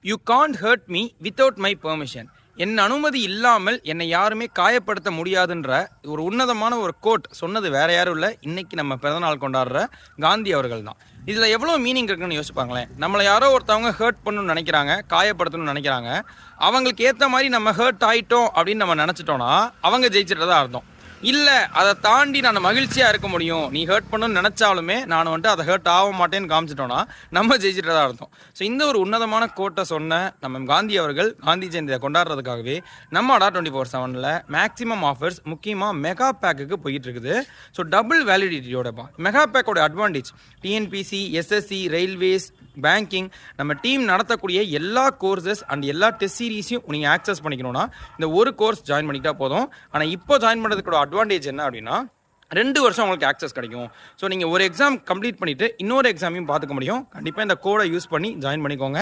You can't hurt me without my permission. என் அனுமதி இல்லாமல் என்னை யாருமே காயப்படுத்த முடியாதுன்ற ஒரு உன்னதமான ஒரு கோட் சொன்னது வேற யாரும் இல்லை, இன்னைக்கு நம்ம பிறந்தநாள் கொண்டாடுற காந்தி அவர்கள் தான். இதில் எவ்வளோ மீனிங் இருக்குன்னு யோசிப்பாங்களேன். நம்மளை யாரோ ஒருத்தவங்க ஹர்ட் பண்ணணும்னு நினைக்கிறாங்க, காயப்படுத்தணும்னு நினைக்கிறாங்க. அவங்களுக்கு ஏற்ற மாதிரி நம்ம ஹர்ட் ஆகிட்டோம் அப்படின்னு நம்ம நினச்சிட்டோன்னா அவங்க ஜெயிச்சிட்டதா அர்த்தம். இல்லை, அதை தாண்டி நான் மகிழ்ச்சியாக இருக்க முடியும், நீ ஹர்ட் பண்ணணும்னு நினச்சாலுமே நான் வந்துட்டு அதை ஹர்ட் ஆக மாட்டேன்னு காமிச்சிட்டோன்னா நம்ம ஜெயிச்சிட்டதா அர்த்தம். ஸோ இந்த ஒரு உன்னதமான கோட்டை சொன்ன நம்ம காந்தி அவர்கள் காந்தி ஜெயந்தியை கொண்டாடுறதுக்காகவே நம்ம அடா 24/7 மேக்ஸிமம் ஆஃபர்ஸ் முக்கியமாக மெகா பேக்குக்கு போயிட்டு இருக்குது. ஸோ டபுள் வேலிடிட்டியோடப்பா. மெகா பேக்கோட advantage TNPSC, SSC, railways, banking, நம்ம டீம் நடத்தக்கூடிய எல்லா கோர்சஸ் அண்ட் எல்லா டெஸ்ட் சீரீஸையும் நீங்கள் ஆக்சஸ் பண்ணிக்கணும்னா இந்த ஒரு கோர்ஸ் ஜாயின் பண்ணிக்கிட்டா போதும். ஆனால் இப்போ ஜாயின் பண்ணுறதுக்கூட அட்வான்டேஜ் என்ன அப்படின்னா 2 வருஷம் உங்களுக்கு ஆக்சஸ் கிடைக்கும். ஸோ நீங்கள் ஒரு எக்ஸாம் கம்ப்ளீட் பண்ணிவிட்டு இன்னொரு எக்ஸாமையும் பார்த்துக்க முடியும். கண்டிப்பாக இந்த கோடை யூஸ் பண்ணி ஜாயின் பண்ணிக்கோங்க.